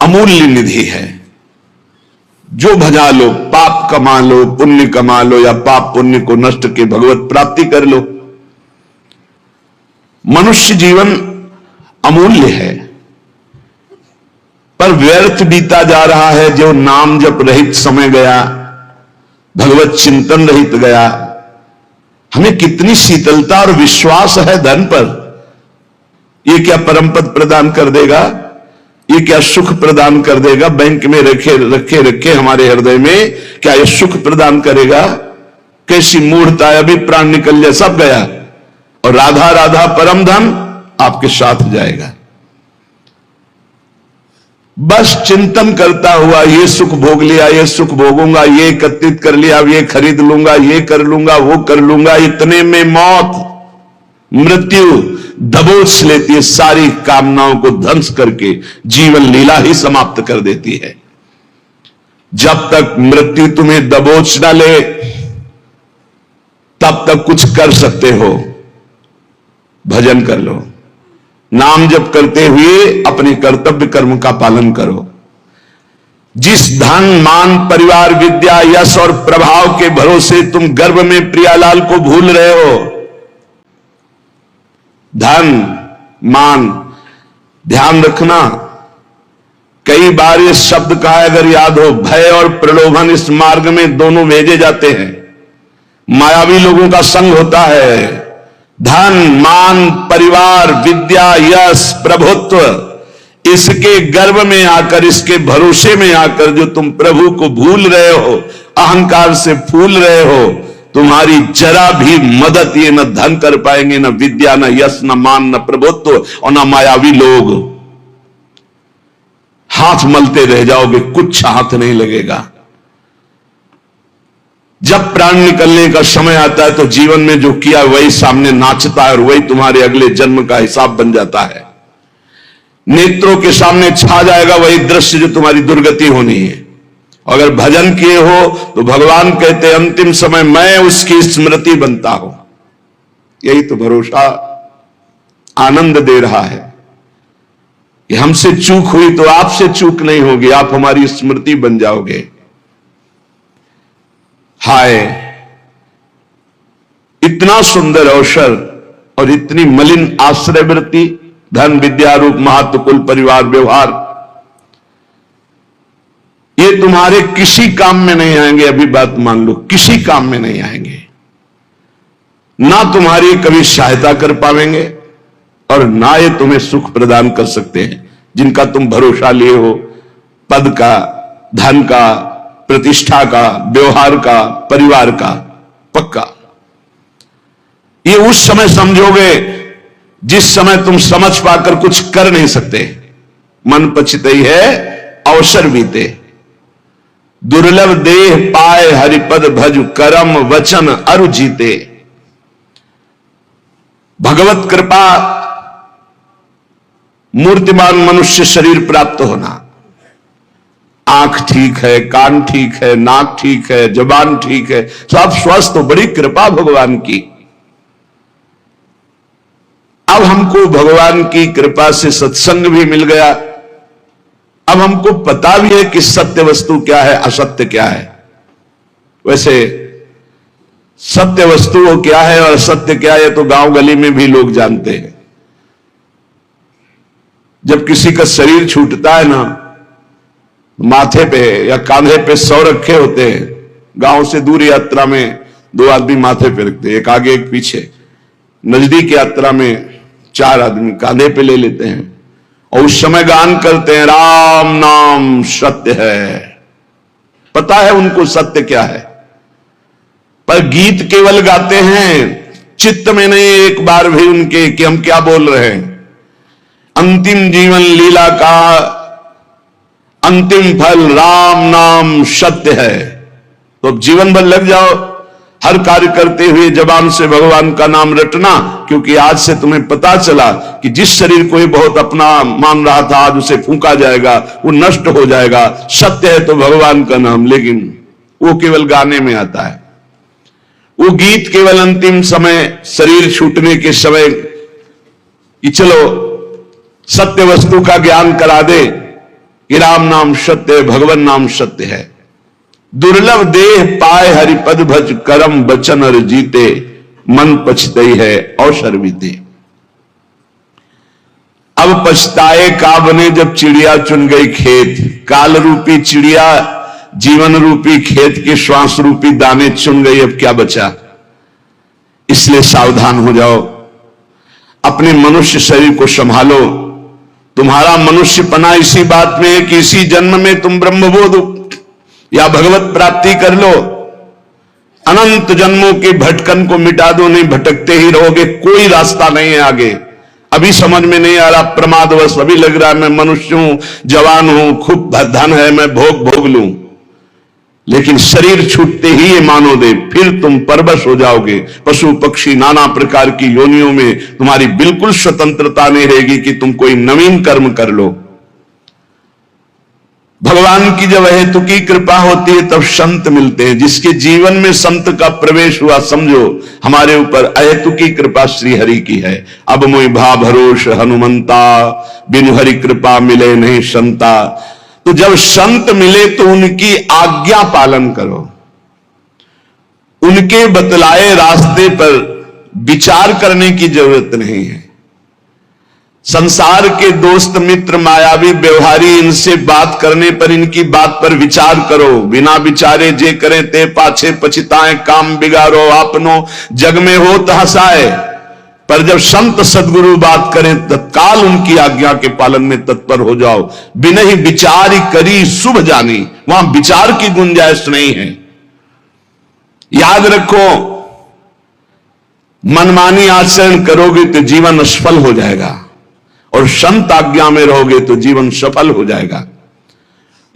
अमूल्य निधि है। जो भजा लो, पाप कमा लो, पुण्य कमा लो, या पाप पुण्य को नष्ट के भगवत प्राप्ति कर लो। मनुष्य जीवन अमूल्य है, पर व्यर्थ बीता जा रहा है। जो नाम जप रहित समय गया, भगवत चिंतन रहित गया। हमें कितनी शीतलता और विश्वास है धन पर। ये क्या परम पद प्रदान कर देगा, ये क्या सुख प्रदान कर देगा। बैंक में रखे हमारे हृदय में क्या ये सुख प्रदान करेगा। कैसी मूढ़ता है, अभी प्राण निकल जाए सब गया, और राधा राधा परम धन आपके साथ जाएगा। बस चिंतन करता हुआ ये सुख भोग लिया, ये सुख भोगूंगा, ये एकत्रित कर लिया, ये खरीद लूंगा, ये कर लूंगा, वो कर लूंगा। इतने में मौत, मृत्यु दबोच लेती है, सारी कामनाओं को ध्वंस करके जीवन लीला ही समाप्त कर देती है। जब तक मृत्यु तुम्हें दबोच ना ले, तब तक कुछ कर सकते हो। भजन कर लो, नाम जप करते हुए अपने कर्तव्य कर्म का पालन करो। जिस धन मान परिवार विद्या यश और प्रभाव के भरोसे तुम गर्भ में प्रियालाल को भूल रहे हो। धन मान, ध्यान रखना, कई बार ये शब्द का अगर याद हो, भय और प्रलोभन इस मार्ग में दोनों भेजे जाते हैं। मायावी लोगों का संग होता है। धन मान परिवार विद्या यश प्रभुत्व, इसके गर्भ में आकर, इसके भरोसे में आकर जो तुम प्रभु को भूल रहे हो, अहंकार से फूल रहे हो, तुम्हारी जरा भी मदद ये न धन कर पाएंगे, न विद्या, न यश, न मान, न प्रभुत्व, और न मायावी लोग। हाथ मलते रह जाओगे, कुछ हाथ नहीं लगेगा। जब प्राण निकलने का समय आता है तो जीवन में जो किया वही सामने नाचता है, और वही तुम्हारे अगले जन्म का हिसाब बन जाता है। नेत्रों के सामने छा जाएगा वही दृश्य जो तुम्हारी दुर्गति होनी है। अगर भजन किए हो तो भगवान कहते अंतिम समय मैं उसकी स्मृति बनता हूं। यही तो भरोसा आनंद दे रहा है कि हमसे चूक हुई तो आपसे चूक नहीं होगी, आप हमारी स्मृति बन जाओगे। हाय, इतना सुंदर अवसर और इतनी मलिन आश्रय वृत्ति, धन विद्या रूप महत्व कुल परिवार व्यवहार, ये तुम्हारे किसी काम में नहीं आएंगे। अभी बात मान लो, किसी काम में नहीं आएंगे। ना तुम्हारी कभी सहायता कर पाएंगे और ना ये तुम्हें सुख प्रदान कर सकते हैं जिनका तुम भरोसा लिए हो। पद का, धन का, प्रतिष्ठा का, व्यवहार का, परिवार का, पक्का। ये उस समय समझोगे जिस समय तुम समझ पाकर कुछ कर नहीं सकते। मन पछितई है अवसर बीते, दुर्लभ देह पाए हरिपद भज, करम वचन अरु जीते। भगवत कृपा मूर्तिमान मनुष्य शरीर प्राप्त होना। आंख ठीक है, कान ठीक है, नाक ठीक है, जबान ठीक है, सब स्वस्थ हो, बड़ी कृपा भगवान की। अब हमको भगवान की कृपा से सत्संग भी मिल गया। अब हमको पता भी है कि सत्य वस्तु क्या है, असत्य क्या है। वैसे सत्य वस्तु क्या है और असत्य क्या है तो गांव गली में भी लोग जानते हैं। जब किसी का शरीर छूटता है ना, माथे पे या कांधे पे 100 रखे होते हैं। गांव से दूर यात्रा में 2 आदमी माथे पे रखते हैं, एक आगे एक पीछे। नजदीक यात्रा में 4 आदमी कांधे पे ले लेते हैं और उस समय गान करते हैं, राम नाम सत्य है। पता है उनको सत्य क्या है, पर गीत केवल गाते हैं, चित्त में नहीं एक बार भी उनके कि हम क्या बोल रहे हैं। अंतिम जीवन लीला का अंतिम फल राम नाम सत्य है। तो अब जीवन भर लग जाओ हर कार्य करते हुए जबान से भगवान का नाम रटना, क्योंकि आज से तुम्हें पता चला कि जिस शरीर को ही बहुत अपना मान रहा था आज उसे फूंका जाएगा, वो नष्ट हो जाएगा। सत्य है तो भगवान का नाम, लेकिन वो केवल गाने में आता है। वो गीत केवल अंतिम समय, शरीर छूटने के समय कि चलो सत्य वस्तु का ज्ञान करा दे, कि राम नाम सत्य है, भगवान नाम सत्य है। दुर्लभ देह पाए हरिपद भज, करम बचन और जीते, मन पछतई है अवसर बीते। अब पछताए का बने जब चिड़िया चुन गई खेत, काल रूपी चिड़िया जीवन रूपी खेत के श्वास रूपी दाने चुन गई, अब क्या बचा। इसलिए सावधान हो जाओ, अपने मनुष्य शरीर को संभालो। तुम्हारा मनुष्यपना इसी बात में है कि इसी जन्म में तुम ब्रह्मबोध या भगवत प्राप्ति कर लो। अनंत जन्मों के भटकन को मिटा दो, नहीं भटकते ही रहोगे, कोई रास्ता नहीं है आगे। अभी समझ में नहीं आ रहा, प्रमादवश अभी लग रहा है मैं मनुष्य हूं, जवान हूं, खूब धन है, मैं भोग लूं। लेकिन शरीर छूटते ही ये मानो दे, फिर तुम परवश हो जाओगे। पशु पक्षी नाना प्रकार की योनियों में तुम्हारी बिल्कुल स्वतंत्रता नहीं रहेगी कि तुम कोई नवीन कर्म कर लो। भगवान की जब अहेतुकी कृपा होती है तब संत मिलते हैं। जिसके जीवन में संत का प्रवेश हुआ, समझो हमारे ऊपर अहेतुकी कृपा श्री हरि की है। अब मोहि भा भरोस हनुमंता, बिनु हरि कृपा मिले नहीं संता। तो जब संत मिले तो उनकी आज्ञा पालन करो, उनके बतलाए रास्ते पर विचार करने की जरूरत नहीं है। संसार के दोस्त मित्र मायावी व्यवहारी, इनसे बात करने पर इनकी बात पर विचार करो। बिना विचारे जे करें ते पाछे पछताएं, काम बिगाड़ो आपनो जग में हो हंसाए। पर जब संत सदगुरु बात करें तत्काल उनकी आज्ञा के पालन में तत्पर हो जाओ। बिना ही विचार करी शुभ जानी, वहां विचार की गुंजाइश नहीं है। याद रखो, मनमानी आचरण करोगे तो जीवन असफल हो जाएगा, और संत आज्ञा में रहोगे तो जीवन सफल हो जाएगा।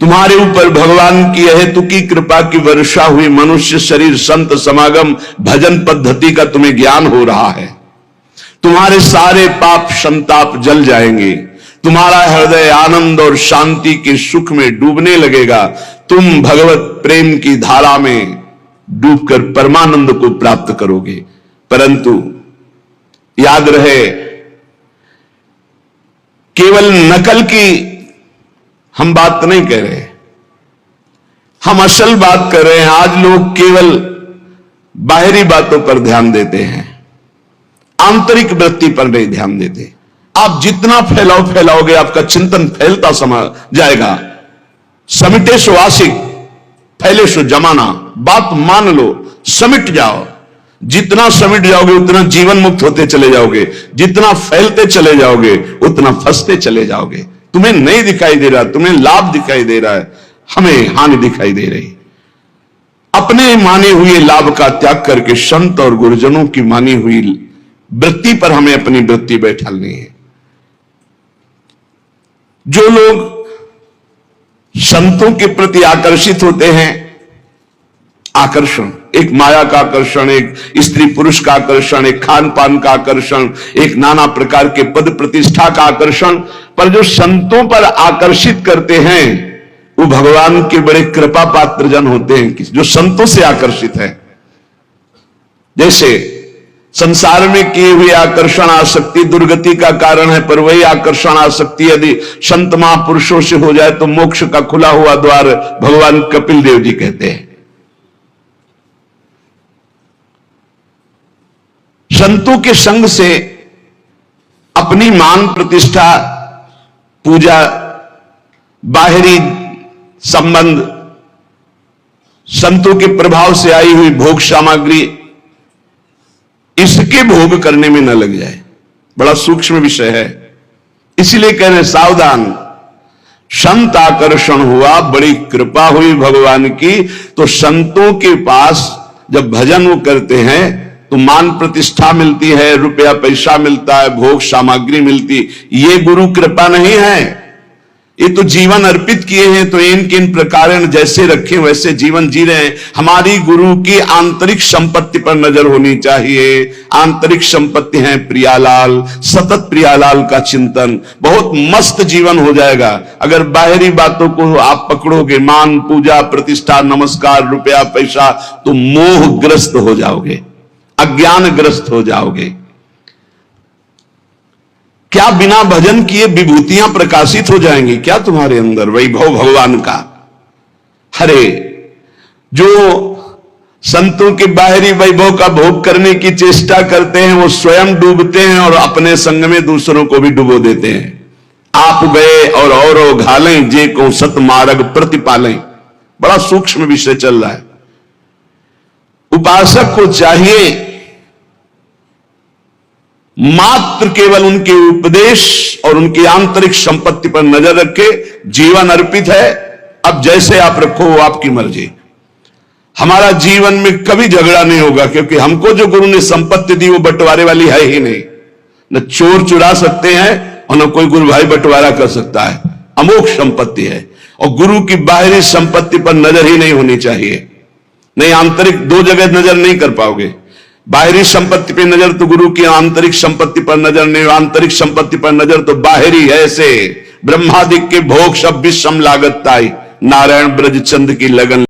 तुम्हारे ऊपर भगवान की अहेतुकी कृपा की वर्षा हुई। मनुष्य शरीर, संत समागम, भजन पद्धति का तुम्हें ज्ञान हो रहा है। तुम्हारे सारे पाप संताप जल जाएंगे। तुम्हारा हृदय आनंद और शांति के सुख में डूबने लगेगा। तुम भगवत प्रेम की धारा में डूबकर परमानंद को प्राप्त करोगे। परंतु याद रहे, केवल नकल की हम बात नहीं कह रहे, हम असल बात कर रहे हैं। आज लोग केवल बाहरी बातों पर ध्यान देते हैं, आंतरिक वृत्ति पर नहीं ध्यान देते। आप जितना फैलाओगे आपका चिंतन फैलता समा जाएगा। समिटे सो आशिक, फैले सो जमाना। बात मान लो, समिट जाओ। जितना समिट जाओगे उतना जीवन मुक्त होते चले जाओगे, जितना फैलते चले जाओगे उतना फंसते चले जाओगे। तुम्हें नहीं दिखाई दे रहा, तुम्हें लाभ दिखाई दे रहा है, हमें हानि दिखाई दे रही। अपने माने हुए लाभ का त्याग करके संत और गुरुजनों की मानी हुई वृत्ति पर हमें अपनी वृत्ति बैठालनी है। जो लोग संतों के प्रति आकर्षित होते हैं, आकर्षण, एक माया का आकर्षण, एक स्त्री पुरुष का आकर्षण, एक खान पान का आकर्षण, एक नाना प्रकार के पद प्रतिष्ठा का आकर्षण, पर जो संतों पर आकर्षित करते हैं वो भगवान के बड़े कृपा पात्र जन होते हैं, जो संतों से आकर्षित है। जैसे संसार में किए हुए आकर्षण आसक्ति दुर्गति का कारण है, पर वही आकर्षण आसक्ति यदि संत महापुरुषों से हो जाए तो मोक्ष का खुला हुआ द्वार भगवान कपिल देव जी कहते हैं। संतों के संग से अपनी मान प्रतिष्ठा, पूजा, बाहरी संबंध, संतों के प्रभाव से आई हुई भोग सामग्री, इसके भोग करने में न लग जाए। बड़ा सूक्ष्म विषय है, इसलिए कह रहे सावधान। संत आकर्षण हुआ, बड़ी कृपा हुई भगवान की, तो संतों के पास जब भजन वो करते हैं तो मान प्रतिष्ठा मिलती है, रुपया पैसा मिलता है, भोग सामग्री मिलती। ये गुरु कृपा नहीं है, ये तो जीवन अर्पित किए हैं, तो इनके इन प्रकार जैसे रखे वैसे जीवन जी रहे हैं। हमारी गुरु की आंतरिक संपत्ति पर नजर होनी चाहिए। आंतरिक संपत्ति है प्रियालाल, सतत प्रियालाल का चिंतन, बहुत मस्त जीवन हो जाएगा। अगर बाहरी बातों को आप पकड़ोगे, मान पूजा प्रतिष्ठा नमस्कार रुपया पैसा, तो मोहग्रस्त हो जाओगे, अज्ञानग्रस्त हो जाओगे। क्या बिना भजन किए विभूतियां प्रकाशित हो जाएंगी क्या तुम्हारे अंदर, वैभव भगवान का? अरे जो संतों के बाहरी वैभव का भोग करने की चेष्टा करते हैं वो स्वयं डूबते हैं और अपने संग में दूसरों को भी डुबो देते हैं। आप गए और घालें जे को सत मार्ग प्रतिपालें। बड़ा सूक्ष्म विषय चल रहा है। उपासक को चाहिए मात्र केवल उनके उपदेश और उनकी आंतरिक संपत्ति पर नजर रखे। जीवन अर्पित है, अब जैसे आप रखो वो आपकी मर्जी। हमारा जीवन में कभी झगड़ा नहीं होगा, क्योंकि हमको जो गुरु ने संपत्ति दी वो बंटवारे वाली है ही नहीं। न चोर चुरा सकते हैं और न कोई गुरु भाई बंटवारा कर सकता है। अमोघ संपत्ति है और गुरु की बाहरी संपत्ति पर नजर ही नहीं होनी चाहिए। नहीं, आंतरिक दो जगह नजर नहीं कर पाओगे। बाहरी संपत्ति पर नजर तो गुरु की, आंतरिक संपत्ति पर नजर नहीं। आंतरिक संपत्ति पर नजर तो बाहरी है। ऐसे ब्रह्मादिक के भोग सब विषम लागत ताई, नारायण ब्रज चंद की लगन।